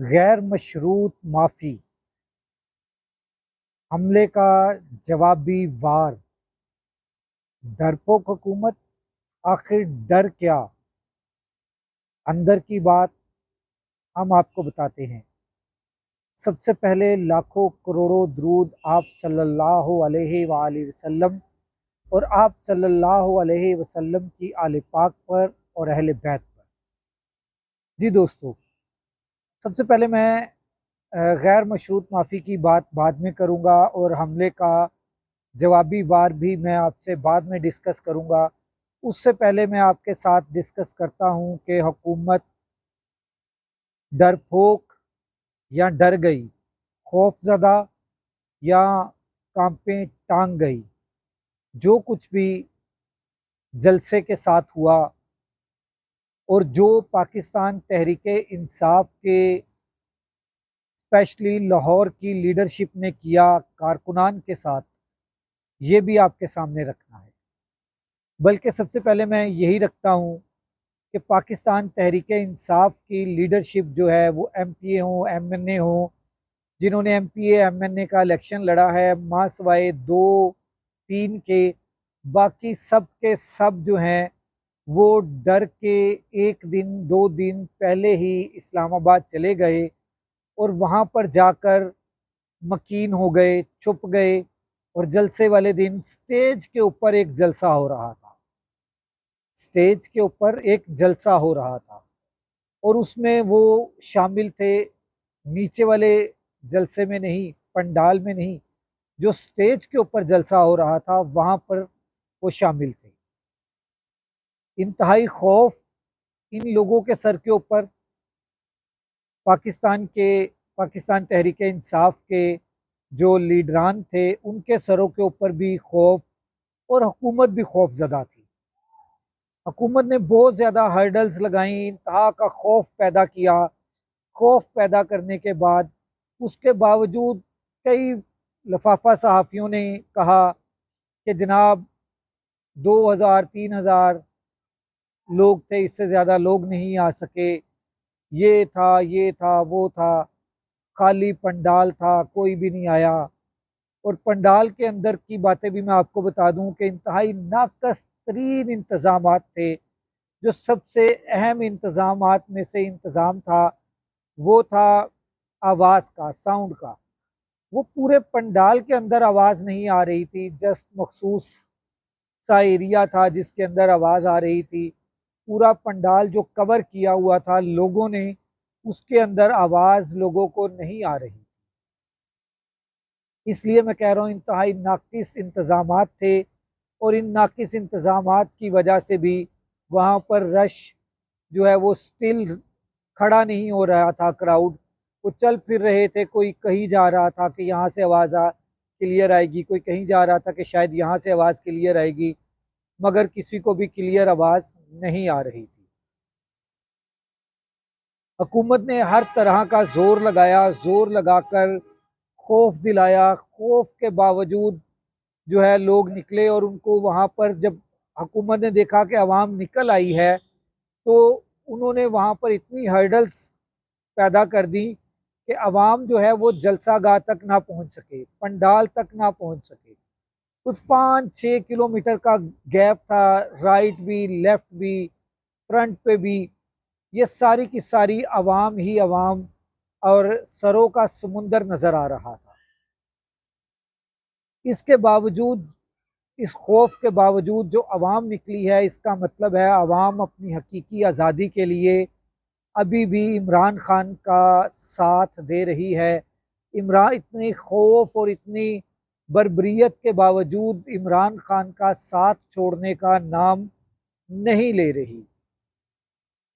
गैर मशरूत माफ़ी, हमले का जवाबी वार, डरपोक हुकूमत, आखिर डर क्या? अंदर की बात हम आपको बताते हैं। सबसे पहले लाखों करोड़ों दरूद आप सल्लल्लाहु अलैहि वसल्लम और आप सल्लल्लाहु अलैहि वसल्लम की आले पाक पर और अहले बैत पर। जी दोस्तों, सबसे पहले मैं गैर मशरूत माफ़ी की बात बाद में करूँगा और हमले का जवाबी वार भी मैं आपसे बाद में डिस्कस करूँगा। उससे पहले मैं आपके साथ डिस्कस करता हूँ कि हुकूमत डरपोक या डर गई, खौफज़दा या कांपे टांग गई। जो कुछ भी जलसे के साथ हुआ और जो पाकिस्तान तहरीक-ए-इंसाफ के स्पेशली लाहौर की लीडरशिप ने किया कारकुनान के साथ, ये भी आपके सामने रखना है। बल्कि सबसे पहले मैं यही रखता हूँ कि पाकिस्तान तहरीक-ए-इंसाफ की लीडरशिप जो है वो एमपीए हों, एमएनए हों, जिन्होंने एमपीए, एमएनए का इलेक्शन लड़ा है, माँ सिवाय 2-3 के, बाकी सब के सब जो हैं वो डर के 1 दिन 2 दिन पहले ही इस्लामाबाद चले गए और वहाँ पर जाकर मकीन हो गए, छुप गए और जलसे वाले दिन स्टेज के ऊपर एक जलसा हो रहा था। स्टेज के ऊपर एक जलसा हो रहा था और उसमें वो शामिल थे, नीचे वाले जलसे में नहीं, पंडाल में नहीं, जो स्टेज के ऊपर जलसा हो रहा था वहाँ पर वो शामिल थे। इंतहाई खौफ इन लोगों के सर के ऊपर, पाकिस्तान के पाकिस्तान तहरीक इंसाफ के जो लीडरान थे उनके सरों के ऊपर भी खौफ और हुकूमत भी खौफजदा थी। हुकूमत ने बहुत ज़्यादा हर्डल्स लगाई, इंतहा का खौफ पैदा किया। खौफ पैदा करने के बाद उसके बावजूद कई लफाफा सहाफ़ियों ने कहा कि जनाब 2000-3000 लोग थे, इससे ज़्यादा लोग नहीं आ सके, ये था, वो था, खाली पंडाल था, कोई भी नहीं आया। और पंडाल के अंदर की बातें भी मैं आपको बता दूं कि इंतहाई नाकस तरीन इंतज़ामात थे। जो सबसे अहम इंतज़ामात में से इंतज़ाम था, वो था आवाज़ का, साउंड का। वो पूरे पंडाल के अंदर आवाज़ नहीं आ रही थी, जस्ट मखसूस सा एरिया था जिसके अंदर आवाज़ आ रही थी। पूरा पंडाल जो कवर किया हुआ था लोगों ने, उसके अंदर आवाज़ लोगों को नहीं आ रही। इसलिए मैं कह रहा हूँ इंतहाई नाकिस इंतज़ामात थे और इन नाकिस इंतज़ामात की वजह से भी वहाँ पर रश जो है वो स्टिल खड़ा नहीं हो रहा था। क्राउड वो चल फिर रहे थे, कोई कहीं जा रहा था कि यहाँ से आवाज़ क्लियर आएगी, कोई कहीं जा रहा था कि शायद यहाँ से आवाज़ क्लियर आएगी, मगर किसी को भी क्लियर आवाज़ नहीं आ रही थी। हुकूमत ने हर तरह का जोर लगाया, जोर लगाकर खौफ दिलाया। खौफ के बावजूद जो है लोग निकले और उनको वहाँ पर जब हुकूमत ने देखा कि आवाम निकल आई है तो उन्होंने वहाँ पर इतनी हर्डल्स पैदा कर दी कि आवाम जो है वो जलसागाह तक ना पहुँच सके, पंडाल तक ना पहुँच सके। कुछ 5-6 किलोमीटर का गैप था, राइट भी, लेफ्ट भी, फ्रंट पे भी, ये सारी की सारी आवाम ही आवाम और सरों का समुंदर नजर आ रहा था। इसके बावजूद, इस खौफ के बावजूद जो आवाम निकली है, इसका मतलब है आवाम अपनी हकीकी आज़ादी के लिए अभी भी इमरान खान का साथ दे रही है। इमरान इतनी खौफ और इतनी बर्बरियत के बावजूद इमरान खान का साथ छोड़ने का नाम नहीं ले रही।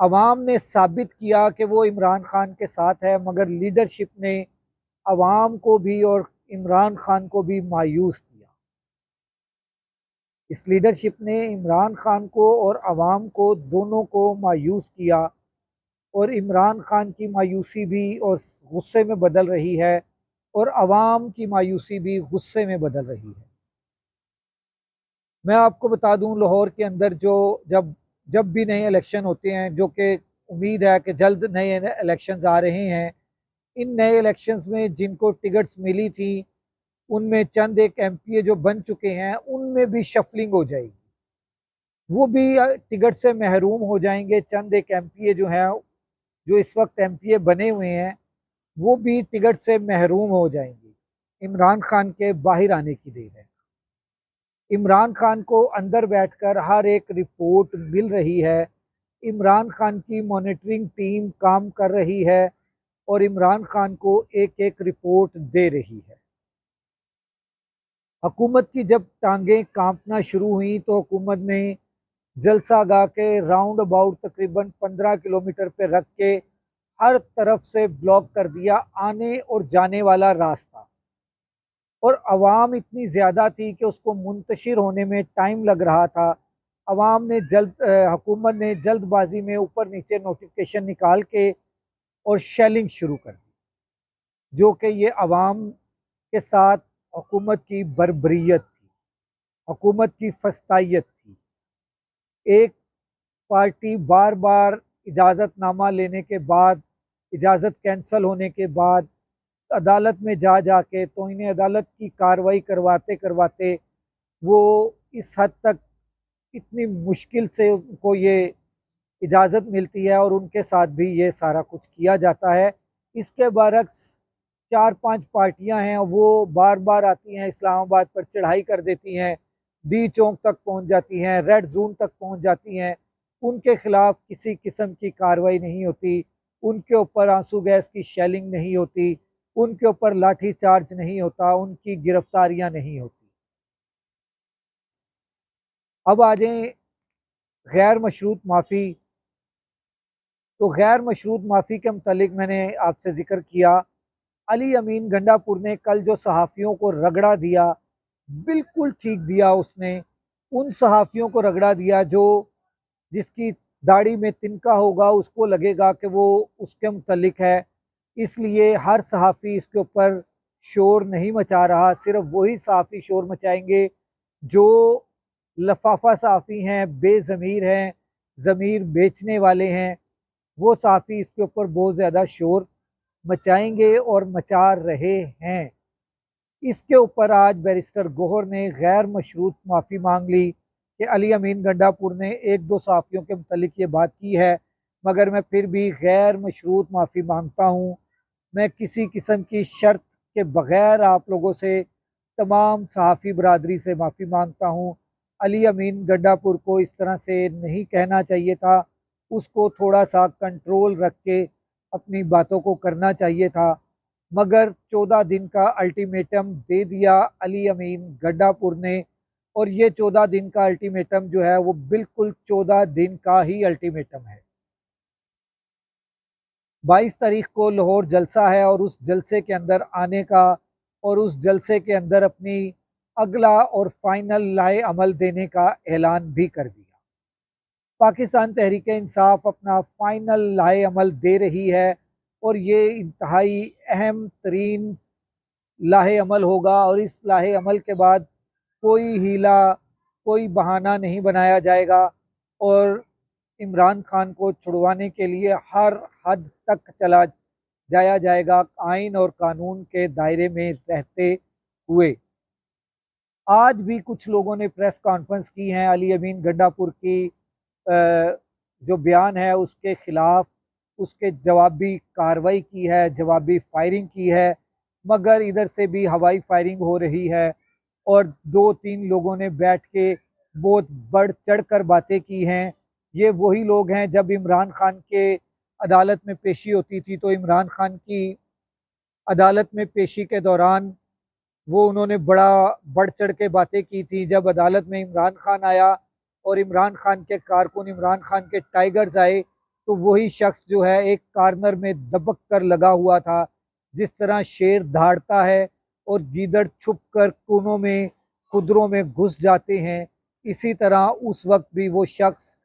अवाम ने साबित किया कि वो इमरान खान के साथ है, मगर लीडरशिप ने अवाम को भी और इमरान खान को भी मायूस किया। इस लीडरशिप ने इमरान खान को और अवाम को दोनों को मायूस किया और इमरान खान की मायूसी भी और गुस्से में बदल रही है और अवाम की मायूसी भी गुस्से में बदल रही है। मैं आपको बता दूं, लाहौर के अंदर जो जब जब भी नए इलेक्शन होते हैं, जो कि उम्मीद है कि जल्द नए इलेक्शन आ रहे हैं, इन नए इलेक्शंस में जिनको टिकट्स मिली थी उनमें चंद एक एमपीए जो बन चुके हैं उनमें भी शफलिंग हो जाएगी, वो भी टिकट से महरूम हो जाएंगे। चंद एक एमपीए जो हैं, जो इस वक्त एमपीए बने हुए हैं, वो भी टिकट से महरूम हो जाएंगे। इमरान खान के बाहर आने की देर है। इमरान खान को अंदर बैठकर हर एक रिपोर्ट मिल रही है, इमरान खान की मॉनिटरिंग टीम काम कर रही है और इमरान खान को एक एक रिपोर्ट दे रही है। हुकूमत की जब टांगें कांपना शुरू हुई तो हुकूमत ने जलसा गा के राउंड अबाउट तकरीबन 15 किलोमीटर पे रख के हर तरफ से ब्लॉक कर दिया आने और जाने वाला रास्ता। और अवाम इतनी ज़्यादा थी कि उसको मुंतशिर होने में टाइम लग रहा था। अवाम ने हुकूमत ने जल्दबाजी में ऊपर नीचे नोटिफिकेशन निकाल के और शेलिंग शुरू कर दी, जो कि ये अवाम के साथ हुकूमत की बर्बरियत थी, हुकूमत की फस्तायत थी। एक पार्टी बार बार इजाज़तनामा लेने के बाद, इजाज़त कैंसल होने के बाद अदालत में जा जाके तो इन्हें अदालत की कार्रवाई करवाते करवाते वो इस हद तक इतनी मुश्किल से उनको ये इजाज़त मिलती है और उनके साथ भी ये सारा कुछ किया जाता है। इसके बरक्स 4-5 पार्टियां हैं, वो बार बार आती हैं, इस्लामाबाद पर चढ़ाई कर देती हैं, डी चौक तक पहुंच जाती हैं, रेड जोन तक पहुंच जाती हैं। उनके खिलाफ किसी किस्म की कार्रवाई नहीं होती, उनके ऊपर आंसू गैस की शेलिंग नहीं होती, उनके ऊपर लाठी चार्ज नहीं होता, उनकी गिरफ्तारियां नहीं होती। अब आ जाए गैर मशरूत माफ़ी। तो गैर मशरूत माफ़ी के मुतालिक मैंने आपसे जिक्र किया, अली अमीन गंडापुर ने कल जो सहाफ़ियों को रगड़ा दिया, बिल्कुल ठीक दिया उसने। उन सहाफ़ियों को रगड़ा दिया जो जिसकी दाढ़ी में तिनका होगा उसको लगेगा कि वो उसके मुतल्लिक है, इसलिए हर सहाफ़ी इसके ऊपर शोर नहीं मचा रहा। सिर्फ वही सहाफ़ी शोर मचाएंगे जो लफाफा सहाफ़ी हैं, बेज़मीर हैं, ज़मीर बेचने वाले हैं। वो सहाफ़ी इसके ऊपर बहुत ज़्यादा शोर मचाएंगे और मचा रहे हैं। इसके ऊपर आज बैरिस्टर गोहर ने गैर मशरूत माफ़ी मांग ली कि अली अमीन गंडापुर ने एक दो सहाफ़ियों के मुतल्लिक ये बात की है, मगर मैं फिर भी गैर मशरूत माफ़ी मांगता हूँ। मैं किसी किस्म की शर्त के बग़ैर आप लोगों से, तमाम सहाफ़ी बरादरी से माफ़ी मांगता हूँ। अली अमीन गंडापुर को इस तरह से नहीं कहना चाहिए था, उसको थोड़ा सा कंट्रोल रख के अपनी बातों को करना चाहिए था। मगर 14 दिन का अल्टीमेटम दे दिया अली अमीन गंडापुर ने, और ये 14 दिन का अल्टीमेटम जो है वो बिल्कुल 14 दिन का ही अल्टीमेटम है। 22 तारीख को लाहौर जलसा है और उस जलसे के अंदर आने का और उस जलसे के अंदर अपनी अगला और फाइनल लाए अमल देने का ऐलान भी कर दिया। पाकिस्तान तहरीक इंसाफ अपना फाइनल लाए अमल दे रही है और ये इंतहाई अहम तरीन लाहे अमल होगा, और इस लाहे अमल के बाद कोई हीला, कोई बहाना नहीं बनाया जाएगा और इमरान खान को छुड़वाने के लिए हर हद तक चला जाया जाएगा, आइन और कानून के दायरे में रहते हुए। आज भी कुछ लोगों ने प्रेस कॉन्फ्रेंस की है, अली अमीन गंडापुर की जो बयान है उसके खिलाफ, उसके जवाबी कार्रवाई की है, जवाबी फायरिंग की है, मगर इधर से भी हवाई फायरिंग हो रही है और 2-3 लोगों ने बैठ के बहुत बढ़ चढ़ कर बातें की हैं। ये वही लोग हैं, जब इमरान खान के अदालत में पेशी होती थी तो इमरान खान की अदालत में पेशी के दौरान वो उन्होंने बड़ा बढ़ चढ़ के बातें की थी। जब अदालत में इमरान खान आया और इमरान खान के कारकुन, इमरान खान के टाइगर्स आए, तो वही शख्स जो है एक कार्नर में दबक कर लगा हुआ था। जिस तरह शेर दहाड़ता है और गीदड़ छुप कर कोनों में, खुदरों में घुस जाते हैं, इसी तरह उस वक्त भी वो शख्स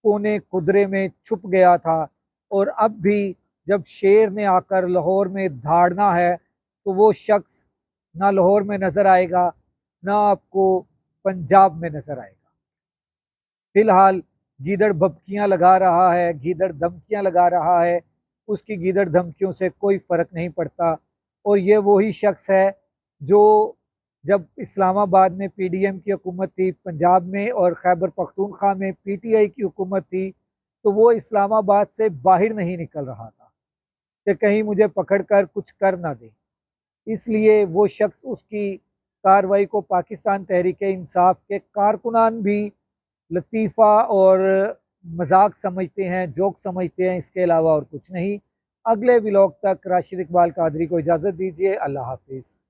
कोने खुदरे में छुप गया था। और अब भी जब शेर ने आकर लाहौर में धाड़ना है तो वो शख्स ना लाहौर में नजर आएगा, ना आपको पंजाब में नजर आएगा। फिलहाल गीदड़ भभकियां लगा रहा है, गीदड़ धमकियां लगा रहा है, उसकी गीदड़ धमकियों से कोई फ़र्क नहीं पड़ता। और ये वही शख्स है जो जब इस्लामाबाद में पीडीएम की हुकूमत थी, पंजाब में और खैबर पख्तूनख्वा में पीटीआई की हुकूमत थी, तो वो इस्लामाबाद से बाहर नहीं निकल रहा था कि कहीं मुझे पकड़ कर कुछ कर ना दे। इसलिए वो शख्स, उसकी कार्रवाई को पाकिस्तान तहरीक इंसाफ के कारकुनान भी लतीफ़ा और मजाक समझते हैं, जोक समझते हैं, इसके अलावा और कुछ नहीं। अगले व्लॉग तक राशिद इकबाल कादरी को इजाज़त दीजिए। अल्लाह हाफिज़।